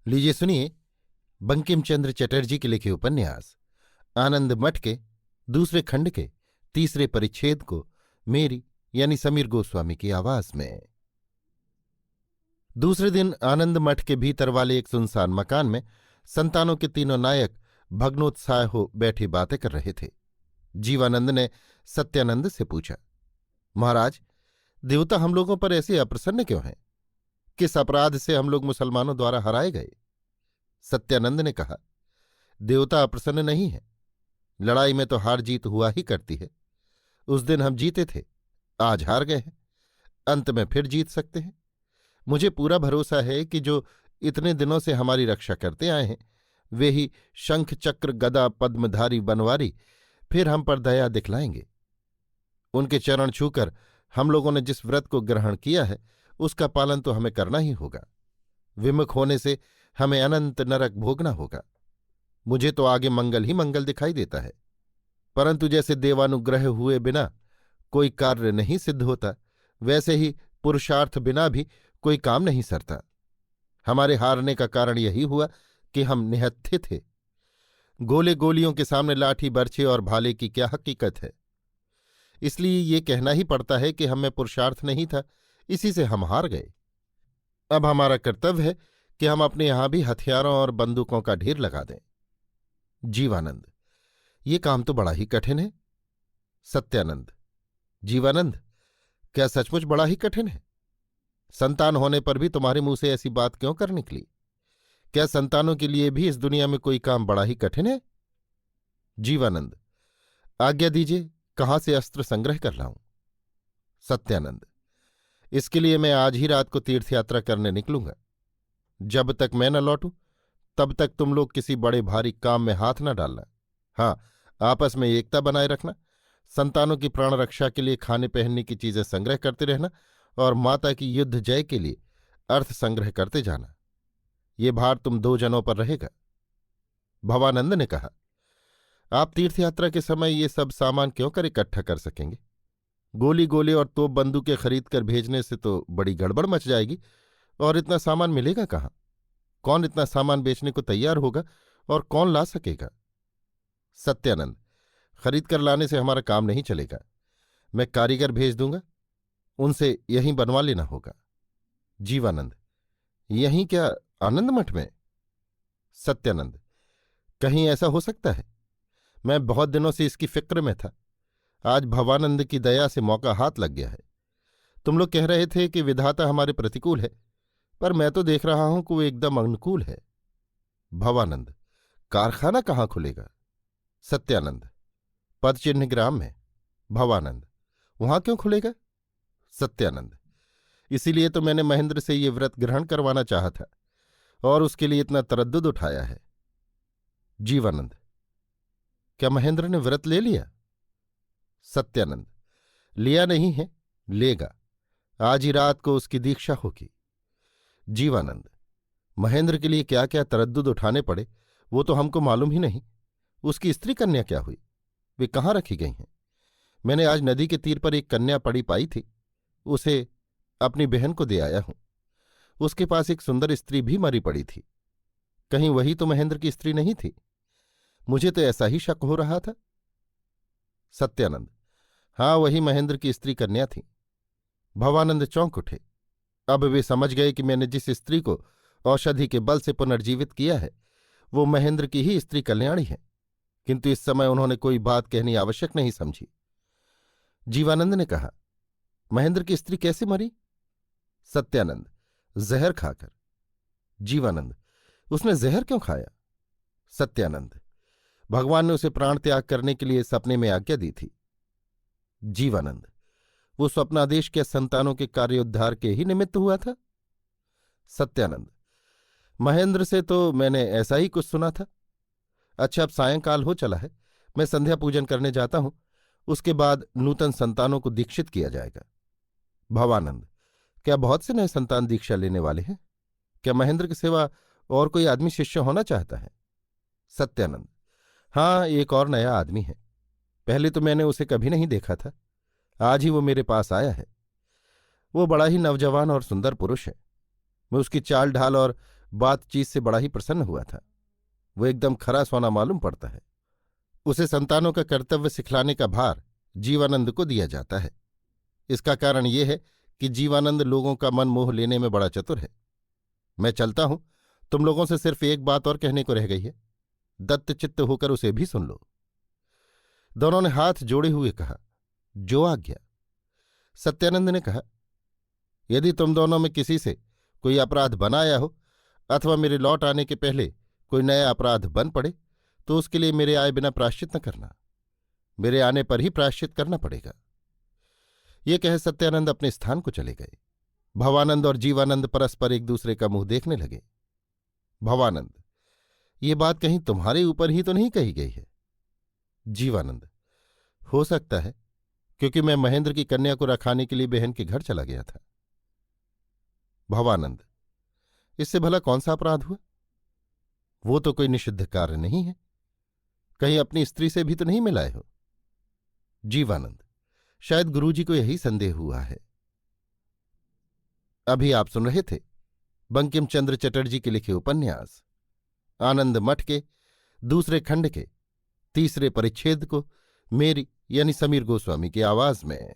लीजिए सुनिए बंकिम चंद्र चटर्जी के लिखे उपन्यास आनंद मठ के दूसरे खंड के तीसरे परिच्छेद को मेरी यानी समीर गोस्वामी की आवाज में। दूसरे दिन आनंद मठ के भीतर वाले एक सुनसान मकान में संतानों के तीनों नायक भग्नोत्साह हो बैठे बातें कर रहे थे। जीवानंद ने सत्यानंद से पूछा, महाराज, देवता हम लोगों पर ऐसे अप्रसन्न क्यों हैं? किस अपराध से हम लोग मुसलमानों द्वारा हराए गए? सत्यानंद ने कहा, देवता अप्रसन्न नहीं है। लड़ाई में तो हार जीत हुआ ही करती है। उस दिन हम जीते थे, आज हार गए हैं, अंत में फिर जीत सकते हैं। मुझे पूरा भरोसा है कि जो इतने दिनों से हमारी रक्षा करते आए हैं वे ही शंख चक्र गदा पद्मधारी बनवारी फिर हम पर दया दिखलाएंगे। उनके चरण छूकर हम लोगों ने जिस व्रत को ग्रहण किया है उसका पालन तो हमें करना ही होगा। विमुख होने से हमें अनंत नरक भोगना होगा। मुझे तो आगे मंगल ही मंगल दिखाई देता है, परंतु जैसे देवानुग्रह हुए बिना कोई कार्य नहीं सिद्ध होता, वैसे ही पुरुषार्थ बिना भी कोई काम नहीं सरता। हमारे हारने का कारण यही हुआ कि हम निहत्थे थे। गोले गोलियों के सामने लाठी बरछे और भाले की क्या हकीकत है? इसलिए ये कहना ही पड़ता है कि हमें पुरुषार्थ नहीं था, इसी से हम हार गए। अब हमारा कर्तव्य है कि हम अपने यहां भी हथियारों और बंदूकों का ढेर लगा दें। जीवानंद, ये काम तो बड़ा ही कठिन है। सत्यानंद, जीवानंद, क्या सचमुच बड़ा ही कठिन है? संतान होने पर भी तुम्हारे मुंह से ऐसी बात क्यों कर निकली? क्या संतानों के लिए भी इस दुनिया में कोई काम बड़ा ही कठिन है? जीवानंद, आज्ञा दीजिए, कहाँ से अस्त्र संग्रह कर लाऊं? सत्यानंद, इसके लिए मैं आज ही रात को तीर्थयात्रा करने निकलूंगा। जब तक मैं न लौटूं तब तक तुम लोग किसी बड़े भारी काम में हाथ न डालना। हाँ, आपस में एकता बनाए रखना, संतानों की प्राण रक्षा के लिए खाने पहनने की चीजें संग्रह करते रहना और माता की युद्ध जय के लिए अर्थ संग्रह करते जाना। ये भार तुम 2 जनों पर रहेगा। भवानंद ने कहा, आप तीर्थयात्रा के समय ये सब सामान क्यों कर इकट्ठा कर सकेंगे? गोली गोले और तोप बंदूकें खरीद कर भेजने से तो बड़ी गड़बड़ मच जाएगी, और इतना सामान मिलेगा कहाँ? कौन इतना सामान बेचने को तैयार होगा और कौन ला सकेगा? सत्यानंद, खरीद कर लाने से हमारा काम नहीं चलेगा। मैं कारीगर भेज दूंगा, उनसे यहीं बनवा लेना होगा। जीवानंद, यहीं क्या, आनंद मठ में? सत्यानंद, कहीं ऐसा हो सकता है? मैं बहुत दिनों से इसकी फिक्र में था। आज भवानंद की दया से मौका हाथ लग गया है। तुम लोग कह रहे थे कि विधाता हमारे प्रतिकूल है, पर मैं तो देख रहा हूं कि वो एकदम अनुकूल है। भवानंद, कारखाना कहाँ खुलेगा? सत्यानंद, पदचिह्न ग्राम में। भवानंद, वहां क्यों खुलेगा? सत्यानंद, इसीलिए तो मैंने महेंद्र से ये व्रत ग्रहण करवाना चाहा था और उसके लिए इतना तरद्दुद उठाया है। जीवानंद, क्या महेंद्र ने व्रत ले लिया? सत्यानंद, लिया नहीं है, लेगा। आज ही रात को उसकी दीक्षा होगी। जीवानंद, महेंद्र के लिए क्या क्या तरद्दुद उठाने पड़े वो तो हमको मालूम ही नहीं। उसकी स्त्री कन्या क्या हुई? वे कहाँ रखी गई हैं? मैंने आज नदी के तीर पर एक कन्या पड़ी पाई थी, उसे अपनी बहन को दे आया हूं। उसके पास एक सुंदर स्त्री भी मरी पड़ी थी। कहीं वही तो महेंद्र की स्त्री नहीं थी? मुझे तो ऐसा ही शक हो रहा था। सत्यानंद, हाँ, वही महेंद्र की स्त्री कन्या थी। भवानंद चौंक उठे। अब वे समझ गए कि मैंने जिस स्त्री को औषधि के बल से पुनर्जीवित किया है वो महेंद्र की ही स्त्री कल्याणी है, किंतु इस समय उन्होंने कोई बात कहनी आवश्यक नहीं समझी। जीवानंद ने कहा, महेंद्र की स्त्री कैसे मरी? सत्यानंद, जहर खाकर। जीवानंद, उसने जहर क्यों खाया? सत्यानंद, भगवान ने उसे प्राण त्याग करने के लिए सपने में आज्ञा दी थी। जीवानंद, वो स्वप्नादेश के संतानों के कार्योद्धार के ही निमित्त हुआ था? सत्यानंद, महेंद्र से तो मैंने ऐसा ही कुछ सुना था। अच्छा, अब सायंकाल हो चला है, मैं संध्या पूजन करने जाता हूं, उसके बाद नूतन संतानों को दीक्षित किया जाएगा। भवानंद, क्या बहुत से नए संतान दीक्षा लेने वाले हैं? क्या महेंद्र के सिवा और कोई आदमी शिष्य होना चाहता है? सत्यानंद, हाँ, एक और नया आदमी है। पहले तो मैंने उसे कभी नहीं देखा था, आज ही वो मेरे पास आया है। वो बड़ा ही नौजवान और सुंदर पुरुष है। मैं उसकी चाल ढाल और बातचीत से बड़ा ही प्रसन्न हुआ था। वो एकदम खरा सोना मालूम पड़ता है। उसे संतानों का कर्तव्य सिखलाने का भार जीवानंद को दिया जाता है। इसका कारण ये है कि जीवानंद लोगों का मन मोह लेने में बड़ा चतुर है। मैं चलता हूं, तुम लोगों से सिर्फ एक बात और कहने को रह गई है, दत्तचित्त होकर उसे भी सुन लो। दोनों ने हाथ जोड़े हुए कहा, जो आज्ञा। सत्यानंद ने कहा, यदि तुम दोनों में किसी से कोई अपराध बनाया हो अथवा मेरे लौट आने के पहले कोई नया अपराध बन पड़े तो उसके लिए मेरे आए बिना प्रायश्चित न करना, मेरे आने पर ही प्रायश्चित करना पड़ेगा। ये कह सत्यानंद अपने स्थान को चले गए। भवानंद और जीवानंद परस्पर एक दूसरे का मुंह देखने लगे। भवानंद, ये बात कहीं तुम्हारे ऊपर ही तो नहीं कही गई है? जीवानंद, हो सकता है, क्योंकि मैं महेंद्र की कन्या को रखाने के लिए बहन के घर चला गया था। भवानंद, इससे भला कौन सा अपराध हुआ? वो तो कोई निषिद्ध कार्य नहीं है। कहीं अपनी स्त्री से भी तो नहीं मिलाए हो? जीवानंद, शायद गुरुजी को यही संदेह हुआ है। अभी आप सुन रहे थे बंकिम चंद्र चटर्जी के लिखे उपन्यास आनंद मठ के दूसरे खंड के तीसरे परिच्छेद को मेरी यानी समीर गोस्वामी की आवाज में।